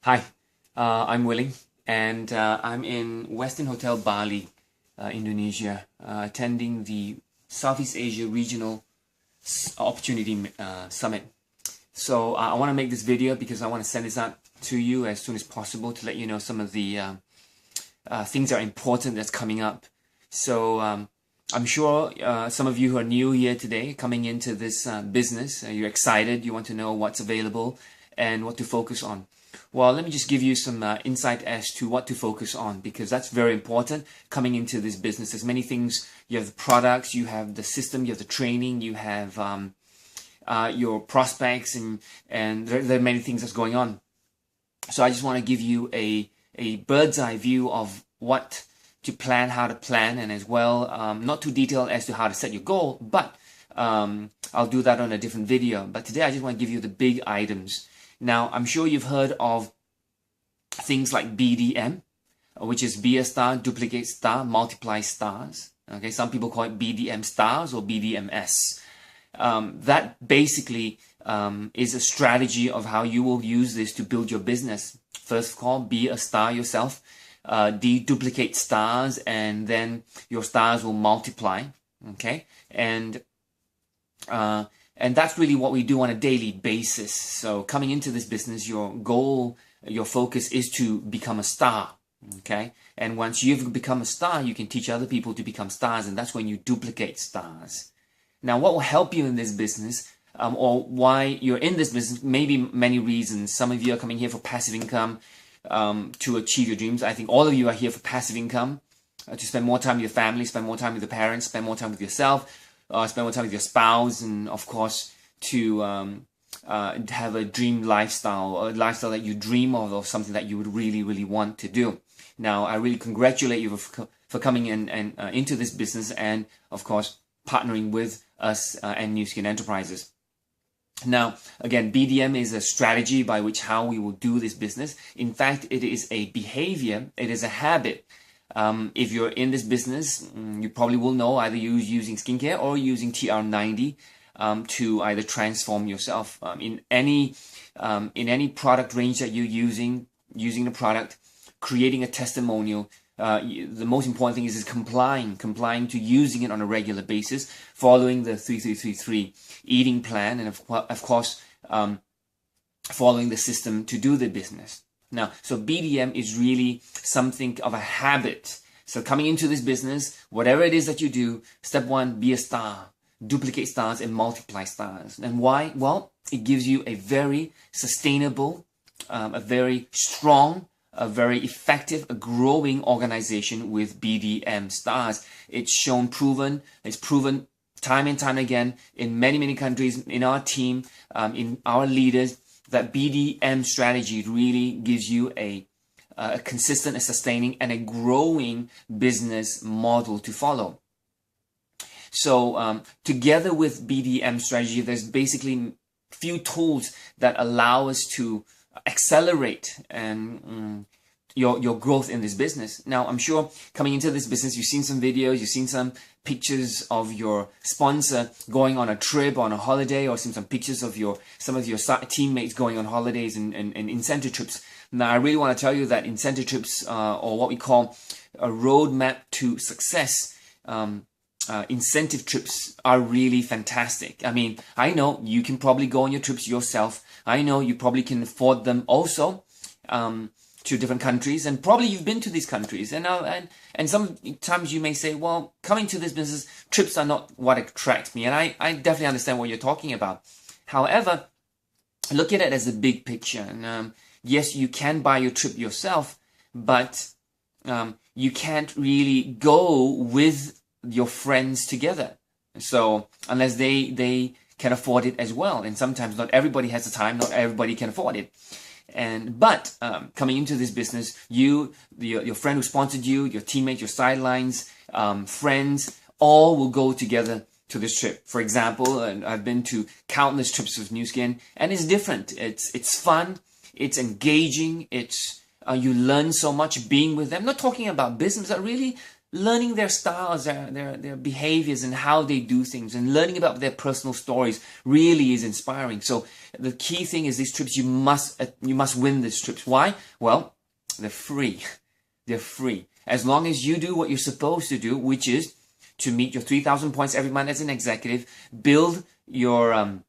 Hi, I'm Willing, and I'm in Western Hotel Bali, Indonesia, attending the Southeast Asia Regional Opportunity Summit. So I want to make this video because I want to send this out to you as soon as possible to let you know some of the things that are important that's coming up. So I'm sure some of you who are new here today, coming into this business, you're excited, you want to know what's available and what to focus on. Well, let me just give you some insight as to what to focus on, because that's very important coming into this business. There's many things. You have the products, you have the system, you have the training, you have your prospects, and there are many things that's going on. So I just want to give you a bird's eye view of what to plan, how to plan, and as well, not too detailed as to how to set your goal, but I'll do that on a different video. But today I just want to give you the big items. Now, I'm sure you've heard of things like BDM, which is be a star, duplicate star, multiply stars. Okay, some people call it BDM stars or BDMS. That basically is a strategy of how you will use this to build your business. First of all, be a star yourself, duplicate stars, and then your stars will multiply. Okay, and that's really what we do on a daily basis. So coming into this business, your goal, your focus is to become a star. Okay, and once you've become a star, you can teach other people to become stars, and that's when you duplicate stars. Now, what will help you in this business, or why you're in this business, maybe many reasons. Some of you are coming here for passive income, to achieve your dreams. I think all of you are here for passive income, to spend more time with your family, spend more time with your parents, spend more time with yourself, spend more time with your spouse, and of course to have a dream lifestyle, a lifestyle that you dream of, or something that you would really, really want to do. Now, I really congratulate you for coming in and into this business, and of course partnering with us and New Skin Enterprises. Now, again, BDM is a strategy by which how we will do this business. In fact, it is a behavior, it is a habit. If you're in this business, you probably will know either you're using skincare or using TR90 to either transform yourself. In any product range that you're using the product, creating a testimonial. The most important thing is complying to using it on a regular basis, following the 3333 eating plan, and of course following the system to do the business. Now, so BDM is really something of a habit. So coming into this business, whatever it is that you do, step one, be a star, duplicate stars and multiply stars. And why? Well, it gives you a very sustainable, a very strong, a very effective, a growing organization with BDM stars. It's shown proven, it's proven time and time again in many, many countries, in our team, in our leaders, that BDM strategy really gives you a consistent, a sustaining, and a growing business model to follow. So together with BDM strategy, there's basically few tools that allow us to accelerate and your growth in this business. Now, I'm sure coming into this business, you've seen some videos, you've seen some pictures of your sponsor going on a trip, on a holiday, or seen some pictures of some of your teammates going on holidays and incentive trips. Now, I really want to tell you that incentive trips, or what we call a roadmap to success, incentive trips are really fantastic. I mean, I know you can probably go on your trips yourself. I know you probably can afford them also, to different countries, and probably you've been to these countries, and sometimes you may say, well, coming to this business, trips are not what attracts me, and I definitely understand what you're talking about. However, look at it as a big picture, and yes, you can buy your trip yourself, but you can't really go with your friends together. So unless they can afford it as well, and sometimes not everybody has the time, not everybody can afford it. But coming into this business, your friend who sponsored you, your teammates, your sidelines, friends, all will go together to this trip. For example, I've been to countless trips with New Skin, and it's different. It's fun, it's engaging, it's you learn so much being with them. I'm not talking about business, but really learning their styles, their behaviors and how they do things, and learning about their personal stories really is inspiring. So the key thing is these trips, you must win these trips. Why? Well, they're free. They're free. As long as you do what you're supposed to do, which is to meet your 3,000 points every month as an executive, build your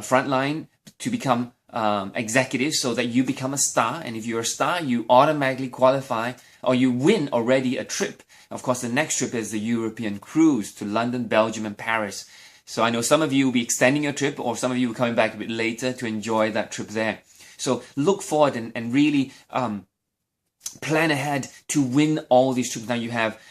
front line to become executive so that you become a star. And if you're a star, you automatically qualify, or you win already a trip. Of course, the next trip is the European cruise to London, Belgium, and Paris. So I know some of you will be extending your trip, or some of you will be coming back a bit later to enjoy that trip there. So look forward and really plan ahead to win all these trips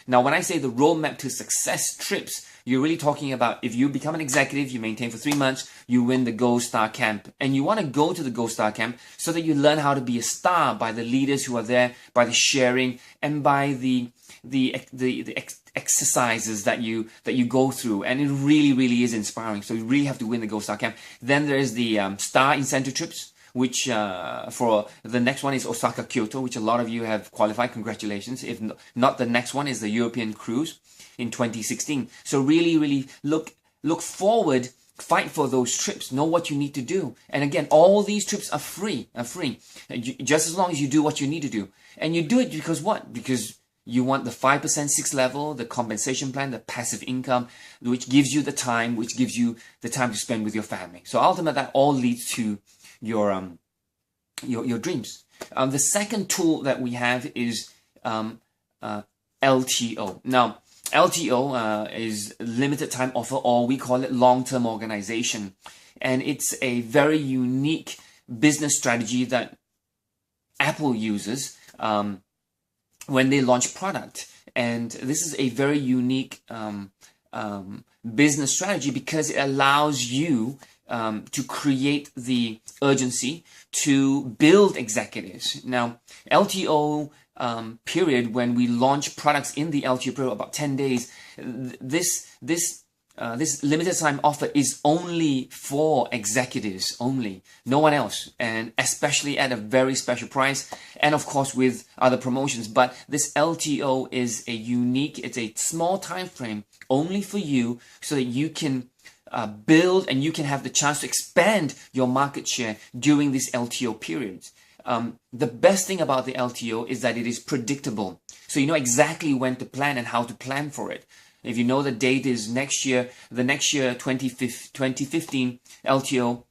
now when I say the roadmap to success trips, you're really talking about if you become an executive, you maintain for 3 months, you win the Gold Star Camp. And you want to go to the Gold Star Camp so that you learn how to be a star by the leaders who are there, by the sharing, and by the exercises that you go through. And it really is inspiring. So you really have to win the Gold Star Camp. Then there's the Star Incentive Trips, which for the next one is Osaka, Kyoto, which a lot of you have qualified. Congratulations. If not, the next one is the European cruise in 2016. So really look forward, fight for those trips, know what you need to do. And again, all these trips are free, just as long as you do what you need to do. And you do it because what? Because you want the 5% 6th level, the compensation plan, the passive income, which gives you the time, to spend with your family. So ultimately, that all leads to your dreams. The second tool that we have is LTO. Now, LTO is limited time offer, or we call it long-term organization, and it's a very unique business strategy that Apple uses when they launch product. And this is a very unique business strategy because it allows you to create the urgency to build executives. Now, LTO period, when we launch products in the LTO period, about 10 days, this limited time offer is only for executives only, no one else, and especially at a very special price, and of course with other promotions. But this LTO is it's a small time frame only for you, so that you can build and you can have the chance to expand your market share during these LTO periods. The best thing about the LTO is that it is predictable. So you know exactly when to plan and how to plan for it. If you know the date is next year, the next year, 2015 LTO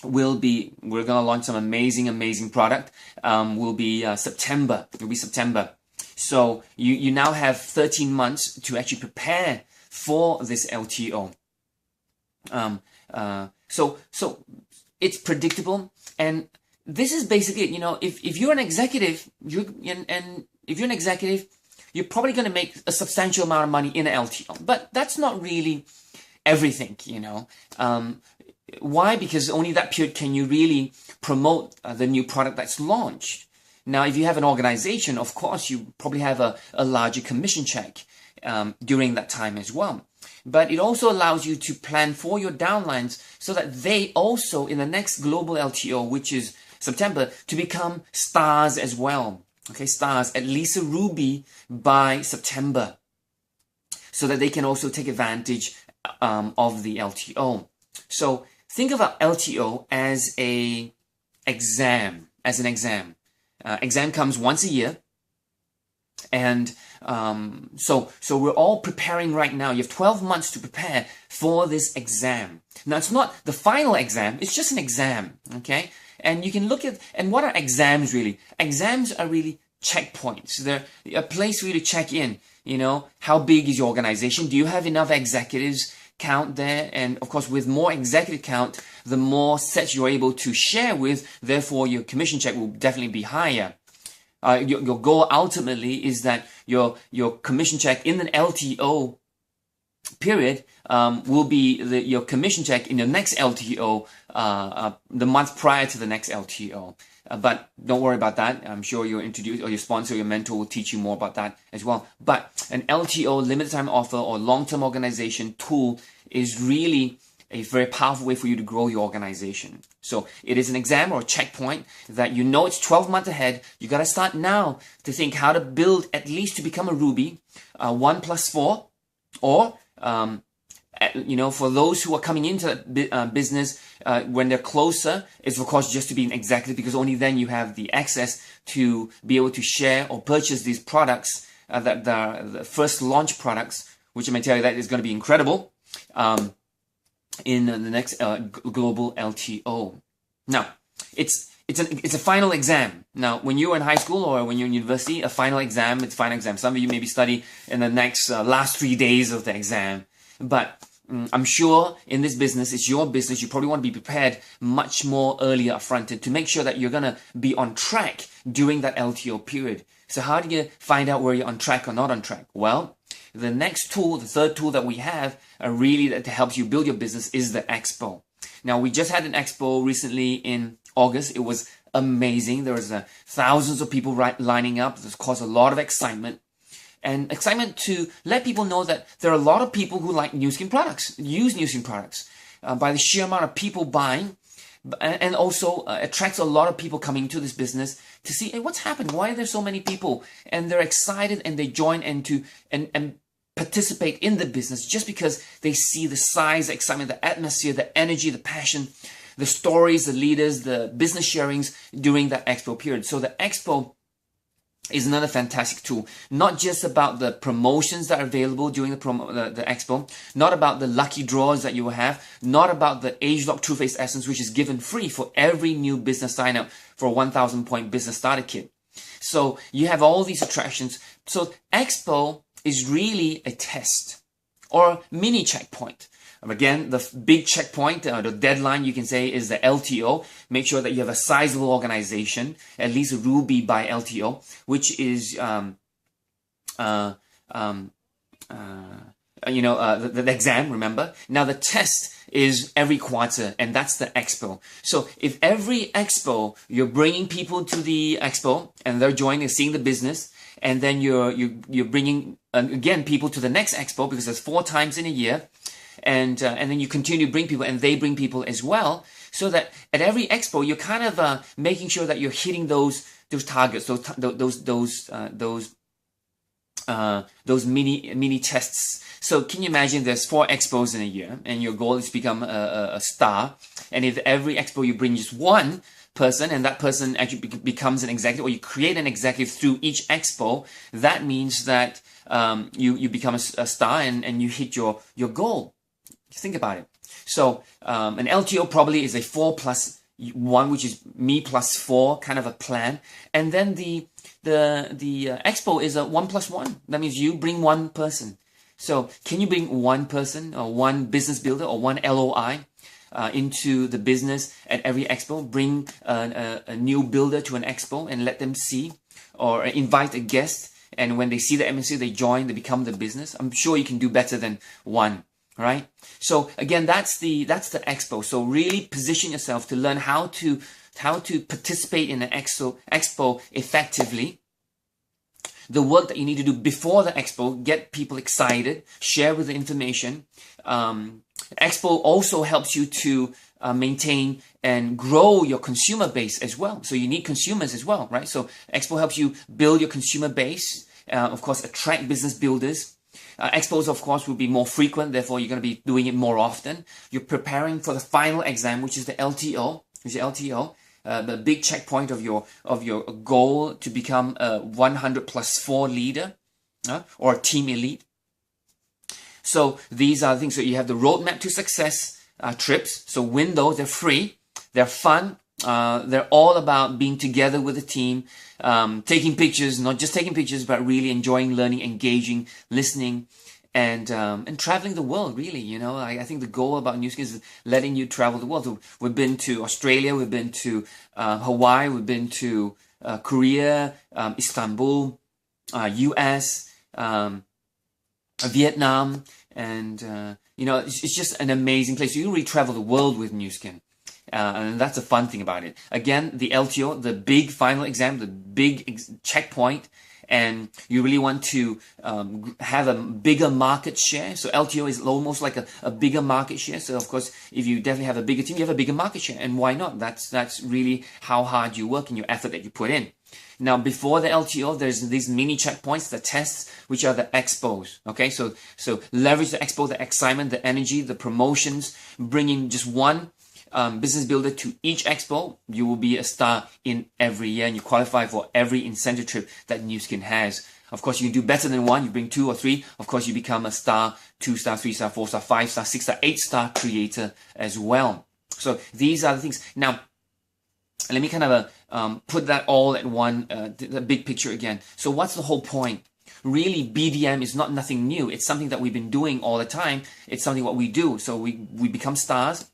we're going to launch some amazing product. Will be September. It will be September. So you now have 13 months to actually prepare for this LTO. So it's predictable, and this is basically, you know, if you're an executive, you're probably going to make a substantial amount of money in an LTO, but that's not really everything, you know. Why? Because only that period can you really promote the new product that's launched. Now, if you have an organization, of course, you probably have a larger commission check during that time as well. But it also allows you to plan for your downlines so that they also, in the next global LTO, which is September, to become stars as well. Okay, stars, at least a ruby by September, so that they can also take advantage of the LTO. So think about LTO as an exam. Exam comes once a year. And so we're all preparing right now. You have 12 months to prepare for this exam. Now, it's not the final exam. It's just an exam, okay? And you can look at, and what are exams really? Exams are really checkpoints. They're a place for you to check in. You know, how big is your organization? Do you have enough executives count there? And of course, with more executive count, the more sets you're able to share with, therefore your commission check will definitely be higher. Your goal ultimately is that your commission check in an LTO period will be your commission check in your next LTO the month prior to the next LTO. But don't worry about that. I'm sure your sponsor, your mentor will teach you more about that as well. But an LTO, limited time offer, or long-term organization tool is really a very powerful way for you to grow your organization. So it is an exam or a checkpoint that you know it's 12 months ahead. You got to start now to think how to build at least to become a Ruby, 1+4, or for those who are coming into that business when they're closer, it's of course just to be an executive, because only then you have the access to be able to share or purchase these products, that the first launch products, which I may tell you that is going to be incredible in the next global LTO. Now, it's a final exam. Now, when you're in high school or when you're in university, a final exam, it's a final exam. Some of you maybe study in the next last 3 days of the exam. But I'm sure in this business, it's your business. You probably want to be prepared much more earlier upfront to make sure that you're going to be on track during that LTO period. So how do you find out where you're on track or not on track? Well, the next tool, the third tool that we have really that helps you build your business is the expo. Now, we just had an expo recently in August. It was amazing. There was thousands of people lining up. This caused a lot of excitement. And excitement to let people know that there are a lot of people who like Nu Skin products, use Nu Skin products, by the sheer amount of people buying, and also attracts a lot of people coming to this business to see, hey, what's happened? Why are there so many people? And they're excited and they join and participate in the business just because they see the size, the excitement, the atmosphere, the energy, the passion, the stories, the leaders, the business sharings during that expo period. So the expo is another fantastic tool. Not just about the promotions that are available during the expo, not about the lucky draws that you will have, not about the age-lock True Face Essence, which is given free for every new business sign-up for a 1,000 point business starter kit. So you have all these attractions. So expo is really a test or mini checkpoint. Again, the big checkpoint, the deadline you can say is the LTO. Make sure that you have a sizable organization, at least a Ruby by LTO, which is the exam, remember? Now the test is every quarter, and that's the expo. So if every expo you're bringing people to the expo and they're joining, seeing the business, and then you're bringing again people to the next expo, because there's 4 times in a year. And then you continue to bring people, and they bring people as well, so that at every expo you're kind of making sure that you're hitting those targets, those mini tests. So can you imagine there's 4 expos in a year, and your goal is to become a star, and if every expo you bring just one person, and that person actually becomes an executive, or you create an executive through each expo, that means that you become a star and you hit your goal. Think about it. So an LTO probably is a 4+1, which is me plus 4 kind of a plan, and then the expo is a 1+1. That means you bring one person. So can you bring one person or one business builder or one LOI into the business at every expo? Bring a new builder to an expo and let them see, or invite a guest, and when they see the MNC, they join, they become the business. I'm sure you can do better than one. Right? So again, that's the expo. So really position yourself to learn how to participate in the expo effectively. The work that you need to do before the expo, get people excited, share with the information. Expo also helps you to maintain and grow your consumer base as well. So you need consumers as well, right? So expo helps you build your consumer base, of course, attract business builders. Expos, of course, will be more frequent, therefore you're going to be doing it more often. You're preparing for the final exam, which is the LTO, the big checkpoint of your goal to become a 100+4 leader or a team elite. So these are the things. So you have the roadmap to success trips. So win those. They're free. They're fun. They're all about being together with a team, taking pictures, not just taking pictures, but really enjoying, learning, engaging, listening, and traveling the world, really. You know, I think the goal about Nu Skin is letting you travel the world. So we've been to Australia, we've been to Hawaii, we've been to Korea, Istanbul, US, Vietnam, and it's just an amazing place. You can really travel the world with Nu Skin. And that's a fun thing about it. Again, the LTO, the big final exam, the big checkpoint, and you really want to have a bigger market share. So LTO is almost like a bigger market share. So of course, if you definitely have a bigger team, you have a bigger market share. And why not? That's really how hard you work and your effort that you put in. Now, before the LTO, there's these mini checkpoints, the tests, which are the expos. Okay, so leverage the expo, the excitement, the energy, the promotions, bringing just one business builder to each expo. You will be a star in every year, and you qualify for every incentive trip that Nu Skin has. Of course, you can do better than one. You bring 2 or 3. Of course, you become a star, 2-star, 3-star, 4-star, 5-star, 6-star, 8-star creator as well. So these are the things. Now, let me kind of put that all at one, the big picture again. So what's the whole point? Really, BDM is not nothing new. It's something that we've been doing all the time. It's something what we do. So we become stars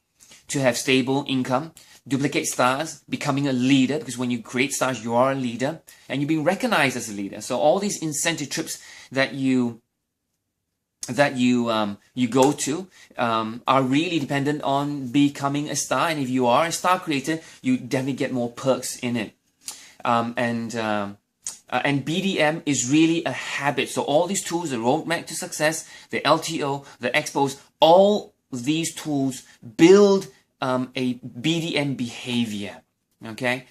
to have stable income, duplicate stars, becoming a leader, because when you create stars, you are a leader, and you're being recognized as a leader. So all these incentive trips that you go to are really dependent on becoming a star. And if you are a star creator, you definitely get more perks in it. And BDM is really a habit. So all these tools, the roadmap to success, the LTO, the expos, all these tools build a BDM behavior, okay,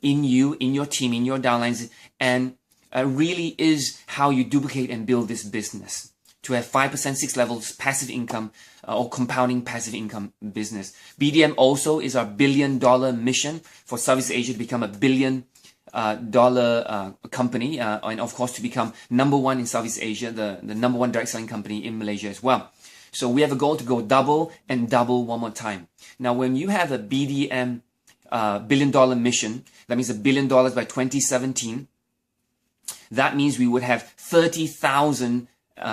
in you, in your team, in your downlines, and really is how you duplicate and build this business to have 5%, 6 levels, passive income, or compounding passive income business. BDM also is our $1 billion mission for Southeast Asia to become a $1 billion company, and of course to become $1 in Southeast Asia, the #1 direct selling company in Malaysia as well. So we have a goal to go double and double one more time. Now, when you have a BDM $1 billion mission, that means $1 billion by 2017. That means we would have 30,000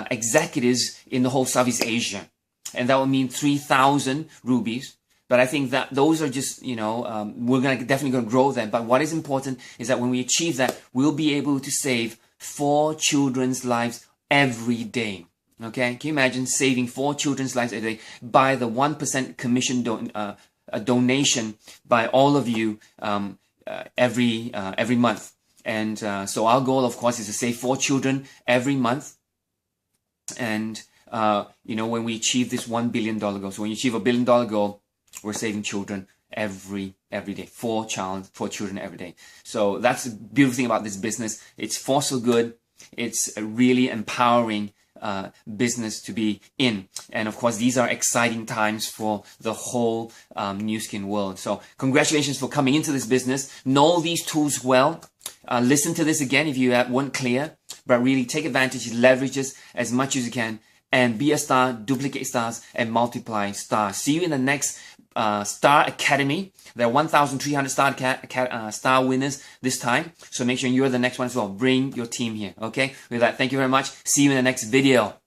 executives in the whole Southeast Asia, and that would mean 3,000 rubies. But I think that those are just, we're definitely going to grow them. But what is important is that when we achieve that, we'll be able to save 4 children's lives every day. Okay, can you imagine saving 4 children's lives every day by the 1% commission donation by all of you every month? And so our goal, of course, is to save 4 children every month. And when we achieve this $1 billion goal, so when you achieve a $1 billion goal, we're saving children every day, 4 children every day. So that's the beautiful thing about this business. It's force for good. It's a really empowering business to be in, and of course these are exciting times for the whole Nu Skin world. So congratulations for coming into this business. Know these tools well. Listen to this again if you weren't clear, but really take advantage, leverage this as much as you can, and be a star, duplicate stars, and multiply stars. See you in the next Star Academy. There are 1,300 star winners this time, so make sure you're the next one as well. Bring your team here, okay? With that, thank you very much. See you in the next video.